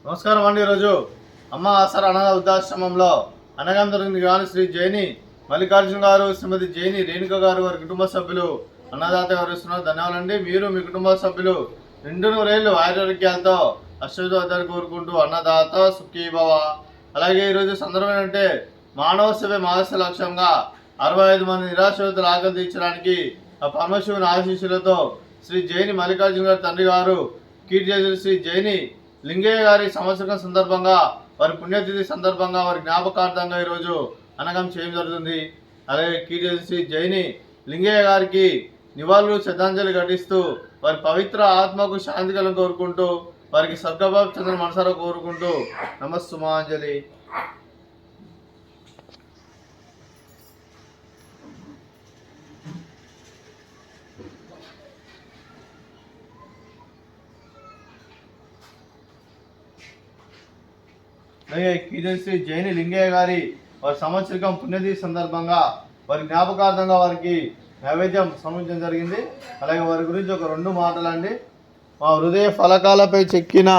నమస్కారం అండి. ఈరోజు అమ్మ ఆసరా అనాథ వృద్ధాశ్రమంలో అనగం జరిగింది కానీ శ్రీ జైని మల్లికార్జున గారు, శ్రీమతి జైని రేణుక గారు, వారి కుటుంబ సభ్యులు అన్నదాత గారు ఇస్తున్నారు. ధన్యవాదాలండి. మీరు మీ కుటుంబ సభ్యులు నిండు నూరేళ్లు ఆరోగ్యాలతో అశ్వదాన్ని కోరుకుంటూ అన్నదాత సుఖీభవ. అలాగే ఈరోజు సందర్భం ఏంటంటే మానవ సేవ మానస లక్ష్యంగా 65 మంది నిరాశ్రితులు ఆకలి తీర్చడానికి ఆ పరమశివుని ఆశీస్సులతో శ్రీ జైని మల్లికార్జున గారి తండ్రి గారు కీర్తి శ్రీ జైని లింగయ్య గారి సంవత్సరం సందర్భంగా, వారి పుణ్యతిథి సందర్భంగా, వారి జ్ఞాపకార్థంగా ఈరోజు అనగం చేయడం జరుగుతుంది. అలాగే కీర్తి శ్రీ జైని లింగయ్య గారికి నివాళులు శ్రద్ధాంజలి ఘటిస్తూ వారి పవిత్ర ఆత్మకు శాంతి కలను కోరుకుంటూ, వారికి స్వర్గభావ చంద్ర మనసారా కోరుకుంటూ నమస్సుమాంజలి. శ్రీ జైని లింగయ్య గారి వారి సంవత్సరికం పుణ్యతిథి సందర్భంగా వారి జ్ఞాపకార్థంగా వారికి నైవేద్యం సమర్పించడం జరిగింది. అలాగే వారి గురించి ఒక 2 మాటలండి. మా హృదయ ఫలకాలపై చెక్కిన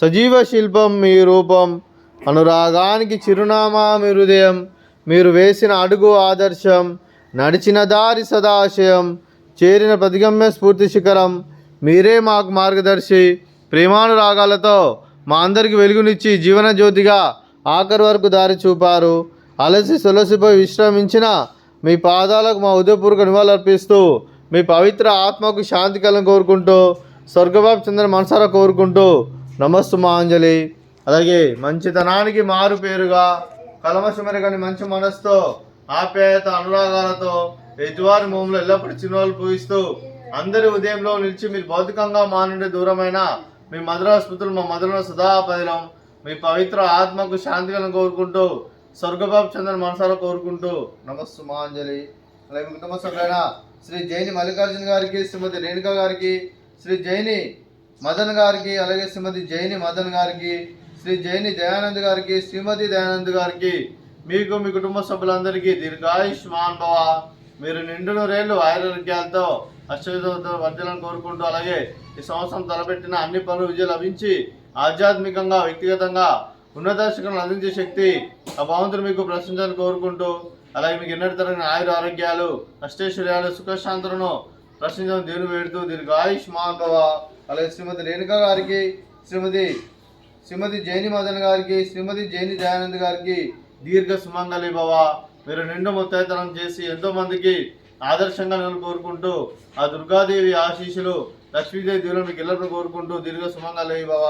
సజీవ శిల్పం మీ రూపం, అనురాగానికి చిరునామా మీ హృదయం, మీరు వేసిన అడుగు ఆదర్శం, నడిచిన దారి సదాశయం, చేరిన ప్రతిగమ్య స్ఫూర్తి శిఖరం, మీరే మాకు మార్గదర్శి. ప్రేమానురాగాలతో మా అందరికి వెలుగునిచ్చి జీవన జ్యోతిగా ఆఖరి వరకు దారి చూపారు. అలసి సొలసిపోయి విశ్రమించిన మీ పాదాలకు మా ఉదయపూర్వక నివాళులర్పిస్తూ, మీ పవిత్ర ఆత్మకు శాంతి కలను కోరుకుంటూ, స్వర్గబాబు చంద్ర మనసారా కోరుకుంటూ నమస్సుమాంజలి. అలాగే మంచితనానికి మారు పేరుగా కలమశమెరగని మంచి మనసుతో ఆప్యాయత అనురాగాలతో ఎదువారి మోములు ఎల్లప్పుడూ చిరునవ్వులు పూయిస్తూ అందరి ఉదయంలో నిలిచి మీరు భౌతికంగా మా నుండి దూరమైన మీ మధుర స్మృతులు మా మధుర సదాపదిలం. మీ పవిత్ర ఆత్మకు శాంతిలను కోరుకుంటూ స్వర్గబాబు చంద్ర మనసారా కోరుకుంటూ నమస్సుమాంజలి. అలాగే మీ కుటుంబ సభ్యులైన శ్రీ జైని మల్లికార్జున గారికి, శ్రీమతి రేణుక గారికి, శ్రీ జైని మదన్ గారికి, అలాగే శ్రీమతి జైని మదన్ గారికి, శ్రీ జైని దయానంద్ గారికి, శ్రీమతి దయానంద్ గారికి, మీకు మీ కుటుంబ సభ్యులందరికీ దీర్ఘాయుష్మాన్ భవ. మీరు నిండు నూరేళ్లు ఆరోగ్యాలతో అశ్వతో వర్ధలను కోరుకుంటూ, అలాగే ఈ సంవత్సరం తలపెట్టిన అన్ని పనులు విజయం లభించి ఆధ్యాత్మికంగా వ్యక్తిగతంగా ఉన్నత శిఖరాలను అందించే శక్తి ఆ భగవంతుడు మీకు ప్రశ్నించాలని కోరుకుంటూ, అలాగే మీకు ఎన్నటి తరగని ఆరోగ్యాలు, అష్టైశ్వర్యాలు, సుఖశాంతులను ప్రశ్నించాలని దేవుని వేడుతూ దీర్ఘాయుష్మాన్ భవ. అలాగే శ్రీమతి రేణుక గారికి, శ్రీమతి జైని మదన్ గారికి, శ్రీమతి జైని దయానంద్ గారికి దీర్ఘ సుమంగళి భవ. మీరు నిండు ముత్తైతనం చేసి ఎంతో మందికి ఆదర్శంగా నేను కోరుకుంటూ, ఆ దుర్గాదేవి ఆశీస్సులు, లక్ష్మీదేవి దేవుని మీకు ఎల్లప్పుడూ కోరుకుంటూ దీర్ఘ సుమంగళి భవ.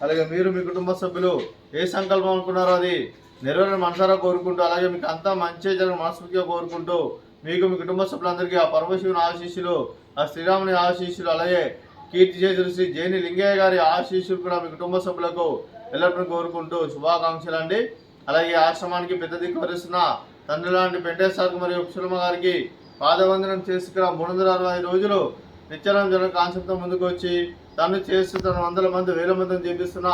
అలాగే మీరు మీ కుటుంబ సభ్యులు ఏ సంకల్పం అనుకున్నారో అది నెరవేరని మనసారా కోరుకుంటూ, అలాగే మీకు అంతా మంచి జరగని మనస్ఫూర్తిగా కోరుకుంటూ, మీకు మీ కుటుంబ సభ్యులందరికీ ఆ పరమశివుని ఆశీస్సులు, ఆ శ్రీరాముని ఆశీస్సులు, అలాగే కీర్తి చేసిన శ్రీ జైని లింగయ్య గారి ఆశీస్సులు కూడా మీ కుటుంబ సభ్యులకు ఎల్లప్పుడూ కోరుకుంటూ శుభాకాంక్షలు అండి. అలాగే ఆశ్రమానికి పెద్ద దిక్కు వరిస్తున్న తండ్రి లాంటి వెంకటేశ్వర మరియు సులమ గారికి పాదవందనం చేసుకున్న 365 రోజులు నిత్యానం జన కాన్సెప్ట్తో ముందుకు వచ్చి తను చేస్తూ తన 100 మంది 1000 మందిని చేపిస్తున్న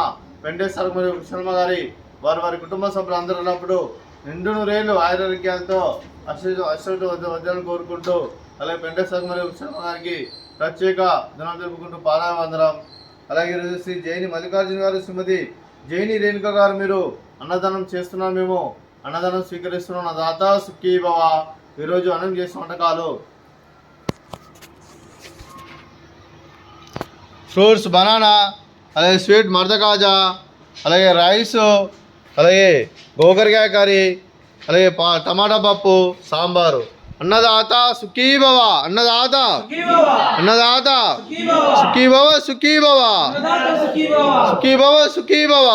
వెంకటేశ్వర మరియు సులమ గారి వారి కుటుంబ సభ్యులు అందరూ ఉన్నప్పుడు నిండు నూరేళ్లు ఆరోగ్యాలతో వద్దని కోరుకుంటూ, అలాగే వెంకటేశ్వర మరియు సులమ గారికి ప్రత్యేక దినం జరుపుకుంటూ పాదావందనం. అలాగే ఈరోజు శ్రీ జైని మల్లికార్జున గారు, శ్రీమతి జైని రేణుక గారు మీరు అన్నదానం చేస్తున్నాం, మేము అన్నదానం స్వీకరిస్తున్నాం. నా దాత సుఖీ భవ. ఈరోజు అన్నం చేసిన వంటకాలు ఫ్రూట్స్ బనానా, అలాగే స్వీట్ మర్దకాజా, అలాగే రైస్, అలాగే గోకరకాయ కర్రీ, అలాగే టమాటా పప్పు, సాంబారు. అన్నదాత సుఖీ భవ, అన్నదాత అన్నదాత సుఖీ భవ, సుఖీ భవ, సుఖీ భవ, సుఖీ భవ.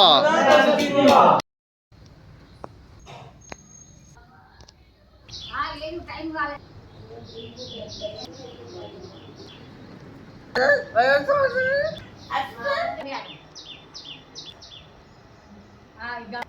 I got